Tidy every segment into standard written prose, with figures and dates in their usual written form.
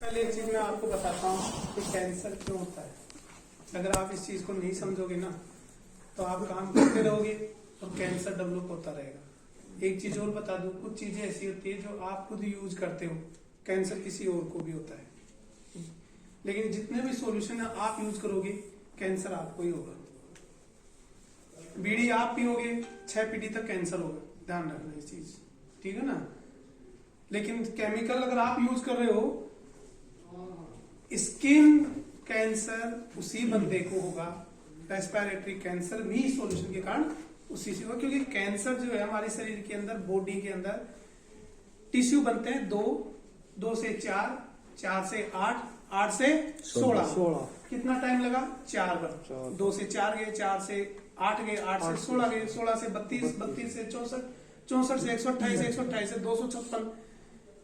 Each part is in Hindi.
पहले एक चीज मैं आपको बताता हूँ कि कैंसर क्यों होता है। अगर आप इस चीज को नहीं समझोगे ना तो आप काम करते रहोगे और कैंसर डेवलप होता रहेगा। एक चीज और बता दूं, कुछ चीजें ऐसी होती है जो आप खुद यूज करते हो, कैंसर किसी और को भी होता है। लेकिन जितने भी सॉल्यूशन आप यूज करोगे कैंसर आपको ही होगा। बीड़ी आप पियोगे 6 पीढ़ी तक कैंसर होगा, ध्यान रखना इस चीज, ठीक है ना। लेकिन केमिकल अगर आप यूज कर रहे हो, स्किन कैंसर उसी बंदे को होगा, रेस्पिरेटरी कैंसर भी सॉल्यूशन के कारण उसी से होगा। क्योंकि कैंसर जो है हमारे शरीर के अंदर, बॉडी के अंदर टिश्यू बनते हैं 2 से 4, 4 से 8, 8 से 16। कितना टाइम लगा? 4 बार। 2 से 4 गए, 4 से 8 गए, 8 से 16 गए, 16 से 32, 32 से 64, 64 से 128, 128 से 256।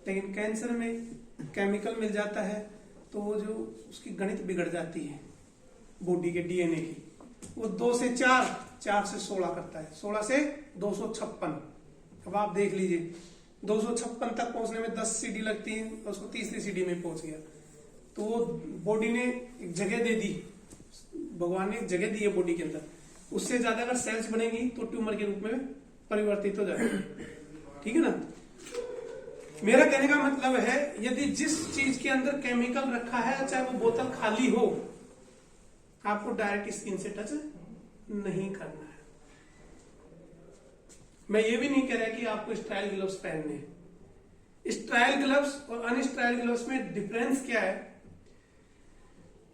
लेकिन कैंसर में केमिकल मिल जाता है तो वो जो उसकी गणित बिगड़ जाती है बॉडी के डीएनए की। वो 2 से 4, 4 से 16 करता है, 16 से 256। अब आप देख लीजिए 256 तक पहुंचने में 10 सीढ़ी लगती है और उसको तीसरी सीढ़ी में पहुंच गया। तो वो बॉडी ने एक जगह दे दी, भगवान ने एक जगह दी है बॉडी के अंदर। उससे ज्यादा अगर सेल्स बनेगी तो ट्यूमर के रूप में परिवर्तित हो जाएगा, ठीक है ना। मेरा कहने का मतलब है यदि जिस चीज के अंदर केमिकल रखा है, चाहे वो बोतल खाली हो, आपको डायरेक्ट स्किन से टच नहीं करना है। मैं ये भी नहीं कह रहा कि आपको स्टाइल ग्लव्स पहनने हैं। स्टाइल ग्लव्स और अनस्टाइल ग्लव्स में डिफरेंस क्या है?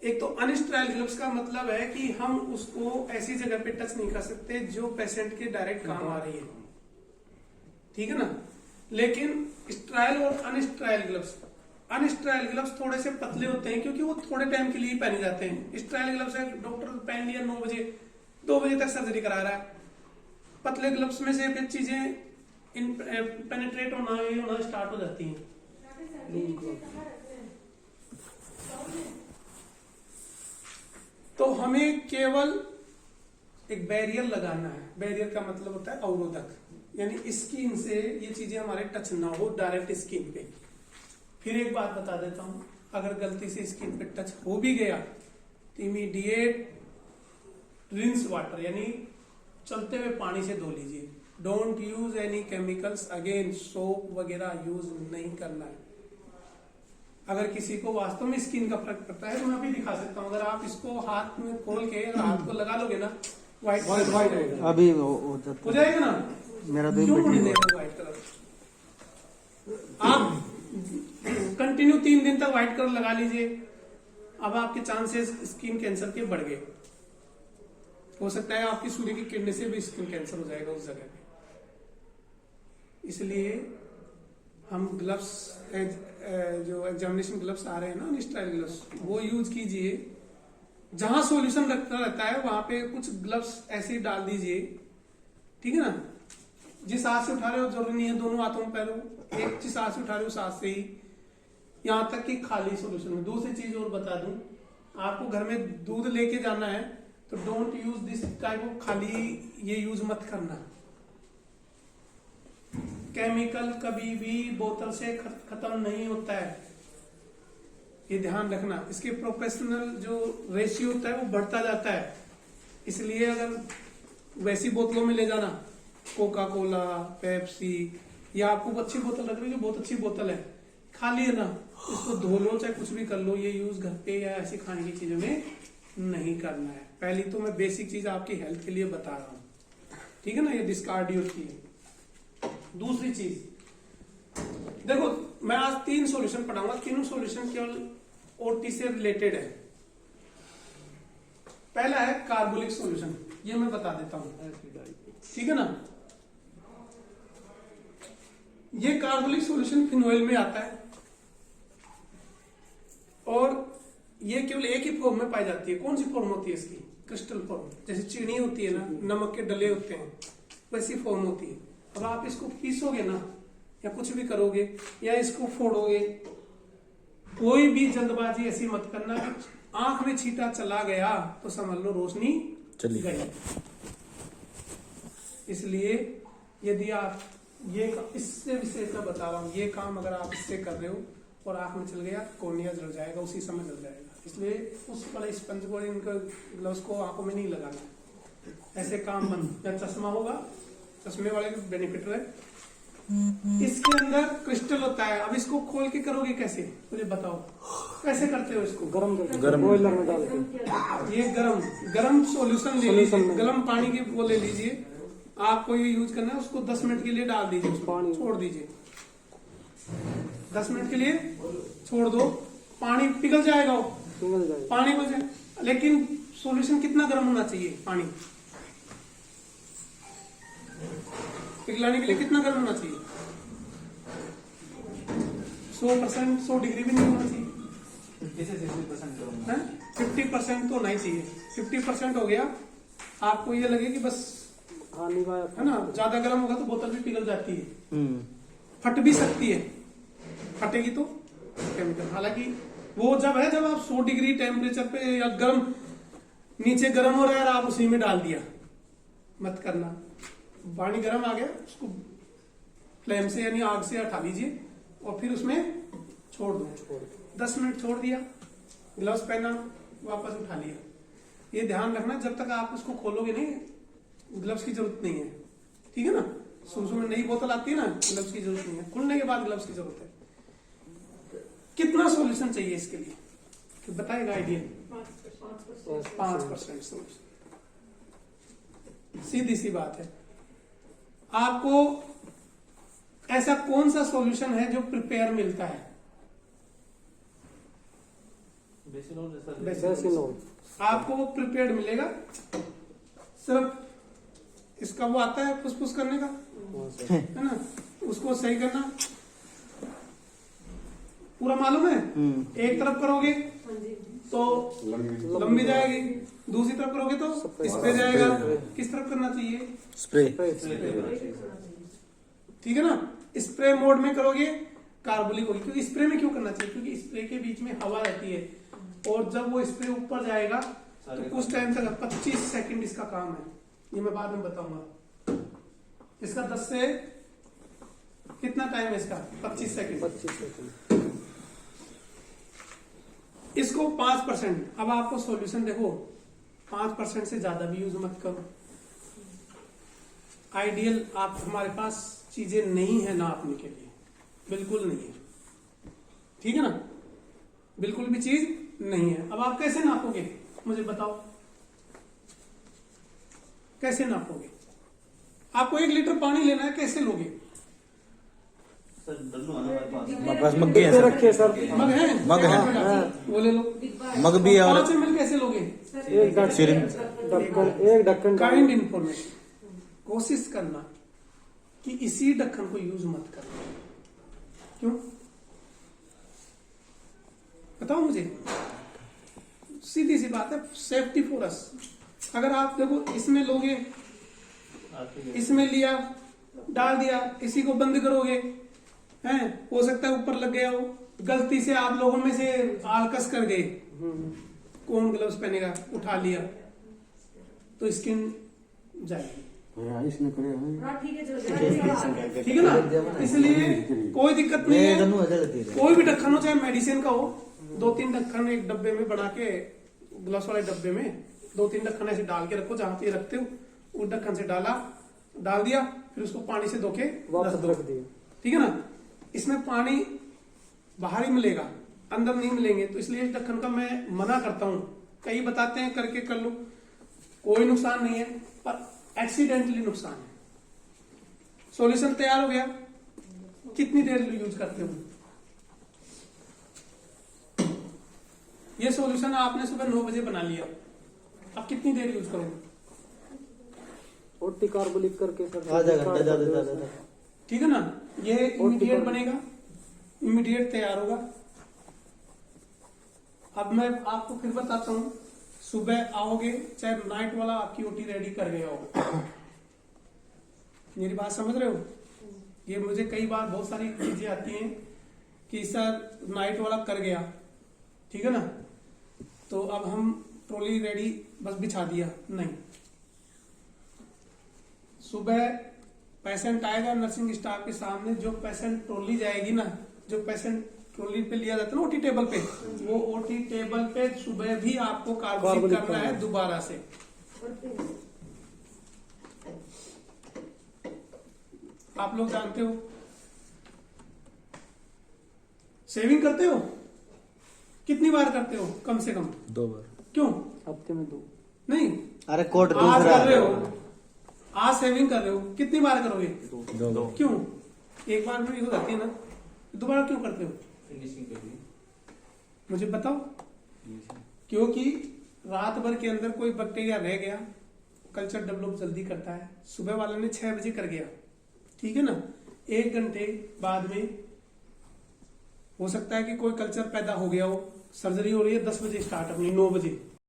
एक तो अनस्टाइल ग्लव्स का मतलब है कि हम उसको ऐसी जगह पे टच नहीं कर सकते जो पेशेंट के डायरेक्ट काम आ रही है, ठीक है ना। लेकिन स्टाइल और अनस्टाइल ग्लव्स थोड़े से पतले होते हैं क्योंकि वो थोड़े टाइम के लिए पहने जाते हैं। स्टाइल ग्लव्स है, डॉक्टर पहन लिया 9 बजे, 2 बजे तक सर्जरी करा रहा है। पतले ग्लव्स में से फिर चीजें पेनिट्रेट होना स्टार्ट हो जाती हैं। तो हमें केवल एक बैरियर लगाना है। बैरियर का मतलब होता है अवरोधक, यानी स्किन से ये चीजें हमारे टच ना हो डायरेक्ट स्किन पे। फिर एक बात बता देता हूं, अगर गलती से स्किन पे टच हो भी गया तो इमीडिएट रिंस वाटर, यानी चलते हुए पानी से धो लीजिए। Don't use any chemicals again, soap वगैरह यूज नहीं करना है। अगर किसी को वास्तव में स्किन का फर्क पड़ता है तो मैं अभी दिखा सकता हूँ। अगर आप इसको हाथ में खोल के हाथ को लगा लोगे ना, व्हाइट अभी हो जाएगा ना। मेरा क्यों नहीं देगा व्हाइट कलर? आप कंटिन्यू 3 दिन तक व्हाइट कलर लगा लीजिए। अब आपके चांसेस स्किन कैंसर के बढ़ गए। हो सकता है आपकी सूर्य की किरणें से भी स्किन कैंसर हो जाएगा उस जगह पे। इसलिए हम ग्लव्स, जो एग्जामिनेशन ग्लव्स आ रहे हैं ना, अनस्टाइल ग्लव्स, वो यूज कीजिए। जहां सॉल्यूशन रखता रहता है वहां पे कुछ ग्लव्स ऐसे ही डाल दीजिए, ठीक है ना। जिस हाथ से उठा रहे हो जरूरी नहीं है दोनों हाथों में पहनो, एक जिस हाथ से उठा रहे हो उस हाथ से ही, यहां तक कि खाली सॉल्यूशन में। दूसरी चीज और बता दूं, आपको घर में दूध लेके जाना है तो don't use this type of, खाली ये यूज मत करना। केमिकल कभी भी बोतल से खत्म नहीं होता है, ये ध्यान रखना। इसके प्रोफेशनल जो रेशियो होता है वो बढ़ता जाता है। इसलिए अगर वैसी बोतलों में ले जाना, कोका कोला, पेप्सी, या आपको अच्छी बोतल लग रही है, बहुत अच्छी बोतल है, खाली है ना, इसको धो लो चाहे कुछ भी कर लो, ये यूज घर पे या ऐसी खाने की चीजों में नहीं करना है। पहली तो मैं बेसिक चीज आपकी हेल्थ के लिए बता रहा हूं, ठीक है ना, ये डिस्कार्ड होती है। दूसरी चीज देखो, मैं आज 3 सॉल्यूशन पढ़ाऊंगा। तीनों सॉल्यूशन केवल ओटी से रिलेटेड है। पहला है कार्बोलिक सॉल्यूशन, ये मैं बता देता हूं, ठीक है ना। ये कार्बोलिक सॉल्यूशन फिनोइल में आता है और ये केवल एक ही फॉर्म में पाई जाती है। कौन सी फॉर्म होती है इसकी? Crystal form. जैसे चीनी होती है ना, नमक के डले होते हैं, वैसी फॉर्म होती है। अब आप इसको पीसोगे ना या कुछ भी करोगे या इसको फोड़ोगे, कोई भी जल्दबाजी ऐसी मत करना कि आंख में छींटा चला गया तो समझ लो रोशनी चली गई। इसलिए यदि आप ये इससे विशेष बता रहा हूं, ये काम अगर आप इससे कर रहे हो और आंख में चल गया, कॉर्निया जल जाएगा, उसी समय जल जाएगा। इसलिए उस वाले स्पंज को, इनका ग्लव्स को आंखों में नहीं लगाना, ऐसे काम बंद। या चश्मा होगा, चश्मे वाले का बेनिफिट है। इसके अंदर क्रिस्टल होता है। अब इसको खोल के करोगे कैसे, मुझे बताओ कैसे करते हो इसको? गरम बॉयलर में डाल के। ये गरम सॉल्यूशन ले लीजिए, गर्म पानी की वो ले लीजिए, आपको ये यूज करना है। उसको 10 मिनट के लिए डाल दीजिए, उसको छोड़ दीजिए, 10 मिनट के लिए छोड़ दो, पानी पिघल जाएगा, पानी बन जाए। लेकिन सॉल्यूशन कितना गर्म होना चाहिए? पानी पिघलाने के लिए कितना गर्म होना चाहिए? 100%, 100 डिग्री भी नहीं होना चाहिए, 50% तो नहीं चाहिए। 50% हो गया, आपको ये लगे कि बस है ना, ज्यादा गर्म होगा तो बोतल भी पिघल जाती है, फट भी सकती है, फटेगी तो केमिकल। हालांकि वो जब आप 100 डिग्री टेम्परेचर पे या गर्म, नीचे गर्म हो रहा है और आप उसी में डाल दिया, मत करना। पानी गर्म आ गया, उसको फ्लेम से यानी आग से हटा लीजिए और फिर उसमें छोड़ दो। 10 मिनट छोड़ दिया, ग्लव्स पहना, वापस उठा लिया। ये ध्यान रखना, जब तक आप उसको खोलोगे नहीं, ग्लव्स की जरूरत नहीं है, ठीक है ना। शुरू में नई बोतल आती है ना, ग्लव्स की जरूरत नहीं है, खुलने के बाद ग्लव्स की जरूरत है। कितना सॉल्यूशन चाहिए इसके लिए, तो बताएगा आइडिया? 5% सॉल्यूशन, सीधी सी बात है। आपको ऐसा कौन सा सॉल्यूशन है जो प्रिपेयर मिलता है? बेसिनोल। आपको वो प्रिपेयर्ड मिलेगा, सिर्फ इसका वो आता है फुसफुस करने का, है ना, उसको सही करना पूरा मालूम है। एक तरफ करोगे तो लंबी जाएगी, दूसरी तरफ करोगे तो स्प्रे जाएगा। किस तरफ करना चाहिए? स्प्रे। ठीक है ना। स्प्रे मोड में करोगे कार्बोलिक होगी, क्योंकि स्प्रे में क्यों करना चाहिए? क्योंकि स्प्रे के बीच में हवा रहती है, और जब वो स्प्रे ऊपर जाएगा तो कुछ टाइम तक, 25 सेकंड इसका काम है, ये मैं बाद में बताऊंगा। इसका 10 से कितना टाइम है इसका? 25 सेकंड। इसको 5%। अब आपको सॉल्यूशन देखो, 5% से ज्यादा भी यूज मत करो। आइडियल आप, हमारे पास चीजें नहीं है नापने के लिए, बिल्कुल नहीं है, ठीक है ना, बिल्कुल भी चीज नहीं है। अब आप कैसे नापोगे, मुझे बताओ, कैसे नापोगे? आपको 1 लीटर पानी लेना है, कैसे लोगे? बस मग भी है सर, मग है, वो ले लो। मग भी है। और 5 ml कैसे लोगे? एक ढक्कन। काइंड इंफॉर्मेशन, कोशिश करना कि इसी ढक्कन को यूज मत करना। क्यों बताओ मुझे? सीधी सी बात है, सेफ्टी फॉर अस। अगर आप देखो, इसमें लोगे, इसमें लिया, डाल दिया, इसी को बंद करोगे, हैं, हो सकता है ऊपर लग गया हो, गलती से आप लोगों में से आलकस कर गए, कौन ग्लव्स पहनेगा, उठा लिया तो स्किन जाएगी, ठीक है ना। इसलिए कोई दिक्कत नहीं है, कोई भी ढक्कन हो, चाहे मेडिसिन का हो, 2-3 ढक्कन एक डब्बे में बना के, ग्लव्स वाले डब्बे में 2-3 ढक्कन ऐसे डाल के रखो, जहां पे रखते हो उस ढक्कन से डाल दिया, फिर उसको पानी से धो के वापस रख दिया, ठीक है ना। इसमें पानी बाहर ही मिलेगा, अंदर नहीं मिलेंगे, तो इसलिए इस ढक्कन का मैं मना करता हूं। कई बताते हैं करके कर लो, कोई नुकसान नहीं है, पर एक्सीडेंटली नुकसान है। सॉल्यूशन तैयार हो गया, कितनी देर यूज करते हो? ये सॉल्यूशन आपने सुबह 9 बजे बना लिया, अब कितनी देर यूज करोगे? कार्बोलिक करके आधा घंटा ज्यादा, ठीक है ना। ये इमीडिएट बनेगा, इमीडिएट तैयार होगा। अब मैं आपको फिर बताता हूं, सुबह आओगे, चाहे नाइट वाला आपकी ओटी रेडी कर गया होगा, मेरी बात समझ रहे हो? ये मुझे कई बार बहुत सारी चीजें आती हैं कि सर नाइट वाला कर गया, ठीक है ना, तो अब हम ट्रॉली रेडी बस बिछा दिया, नहीं। सुबह पेशेंट आएगा नर्सिंग स्टाफ के सामने, जो पेशेंट ट्रॉली जाएगी ना, जो पेशेंट क्लोरीन पे लिया जाता है ना ओटी टेबल पे, वो ओटी टेबल पे सुबह भी आपको कार्बोनिक करना है दोबारा से। आप लोग जानते हो सेविंग करते हो कितनी बार करते हो? कम से कम 2 बार। क्यों? हफ्ते में 2। नहीं, अरे कोड आज दूसरा कर रहे हो, आज सेविंग कर रहे हो, कितनी बार करोगे? 2। क्यों? एक बार में भी हो जाती है ना, दोबारा क्यों करते हो? फिनिशिंग के लिए। मुझे बताओ। क्योंकि रात भर के अंदर कोई बैक्टीरिया रह गया, कल्चर डेवलप जल्दी करता है। सुबह वाले ने 6 बजे कर गया, ठीक है ना, 1 घंटे बाद में हो सकता है कि कोई कल्चर पैदा हो गया हो, सर्जरी हो रही है 10 बजे स्टार्ट अपनी 9 बजे,